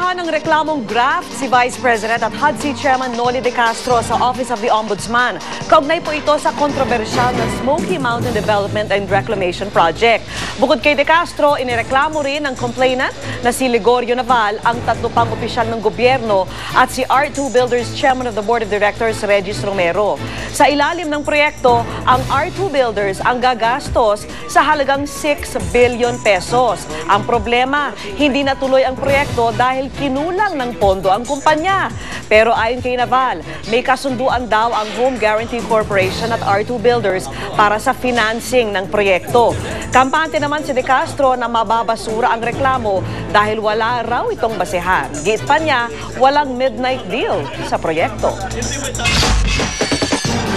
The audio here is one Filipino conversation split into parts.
Inakusahan ng reklamong graft si Vice President at HUD-C Chairman Noli De Castro sa Office of the Ombudsman. Kaugnay po ito sa kontrobersyal na Smoky Mountain Development and Reclamation Project. Bukod kay De Castro, inireklamo rin ng complainant na si Ligorio Naval, ang tatlo pang opisyal ng gobyerno, at si R2 Builders Chairman of the Board of Directors, Regis Romero. Sa ilalim ng proyekto, ang R2 Builders ang gagastos sa halagang 6 billion pesos. Ang problema, hindi natuloy ang proyekto dahil kinulang ng pondo ang kumpanya. Pero ayon kay Naval, may kasunduan daw ang Home Guarantee Corporation at R2 Builders para sa financing ng proyekto. Kampante naman si De Castro na mababasura ang reklamo dahil wala raw itong basehan. Giit pa niya, walang midnight deal sa proyekto.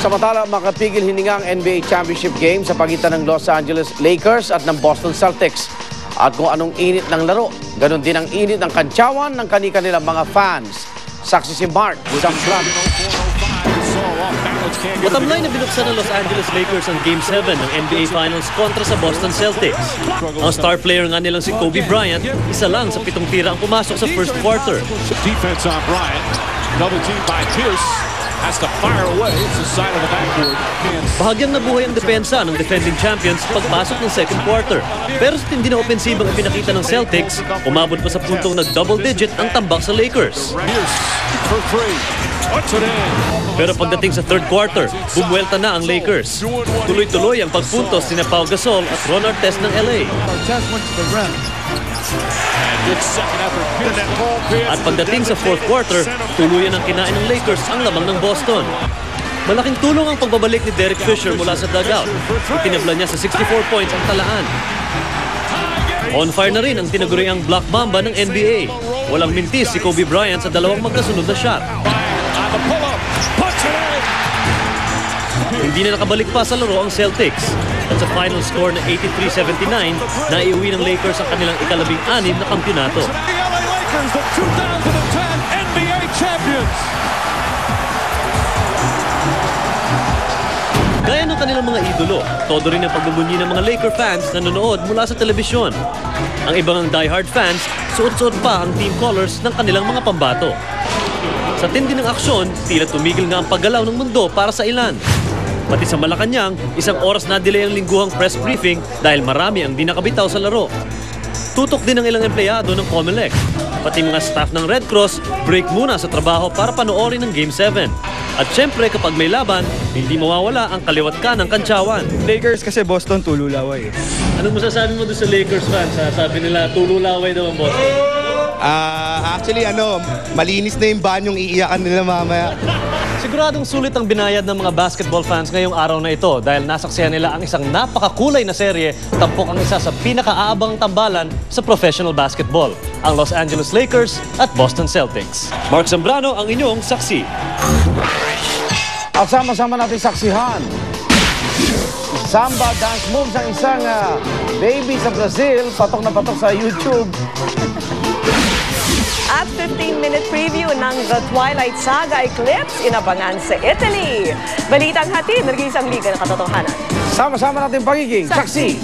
Samantala, makatigil hininga ang NBA Championship Game sa pagitan ng Los Angeles Lakers at ng Boston Celtics. At kung anong init ng laro, ganun din ang init ng kantsawan ng kanilang mga fans. Saksi si Mark, isang vlog. Matamlay na binuksan ng Los Angeles Lakers ang Game 7 ng NBA Finals kontra sa Boston Celtics. Ang star player nga nilang si Kobe Bryant, isa lang sa 7 tira ang pumasok sa first quarter. Defense on Bryant, double team by Pierce. Has to fire away. It's the side of the backboard. Bahagyang nabuhay ang depensa ng defending champions pagpasok ng second quarter. Pero sa tindi na opensibang ipinakita ng Celtics, umabot pa sa puntong nag-double digit ang tambak sa Lakers. For three. Pero pagdating sa third quarter, bumuelta na ang Lakers. Tuloy-tuloy ang pagpuntos sina Pau Gasol at Ron Artest ng LA. At pagdating sa fourth quarter, tuluyan ang kinain ng Lakers ang lamang ng Boston. Malaking tulong ang pagbabalik ni Derek Fisher mula sa dugout. Itinabla niya sa 64 points ang talaan. On fire na rin ang tinaguriang Black Mamba ng NBA. Walang mintis si Kobe Bryant sa dalawang magkasunod na shot. Hindi na nakabalik pa sa laro ang Celtics. At sa final score na 83-79, naiuwi ng Lakers ang kanilang ika-16 na kampyonato. The LA Lakers, the 2010 NBA champions. Gaya ng kanilang mga idolo, todo rin ang pagbubunyi ng mga Laker fans na nanonood mula sa telebisyon. Ang ibang diehard fans, suot-suot pa ang team colors ng kanilang mga pambato. Sa tindi ng aksyon, tila tumigil nga ang paggalaw ng mundo para sa ilan. Pati sa Malacanang, isang oras na delay ang lingguhang press briefing dahil marami ang di nakabitaw sa laro. Tutok din ng ilang empleyado ng COMELEC. Pati mga staff ng Red Cross, break muna sa trabaho para panoorin ng Game 7. At syempre kapag may laban, hindi mawawala ang kaliwat ka ng kantsawan. Lakers kasi Boston tululaway. Anong masasabi mo doon sa Lakers fans? Sabi nila tululaway daw ang Boston. Actually, malinis na yung banyong iiyakan nila mamaya. Siguradong sulit ang binayad ng mga basketball fans ngayong araw na ito dahil nasaksihan nila ang isang napakakulay na serye, tampok ang isa sa pinakaaabang tambalan sa professional basketball, ang Los Angeles Lakers at Boston Celtics. Mark Zambrano ang inyong saksi. At sama-sama natin saksihan. Samba dance moves ang isang baby sa Brazil, patok na patok sa YouTube. At 15-minute preview ng The Twilight Saga Eclipse inabangan sa Italy. Balitang hatid, nag-iisang liga ng katotohanan. Sama-sama natin pagiging saksi.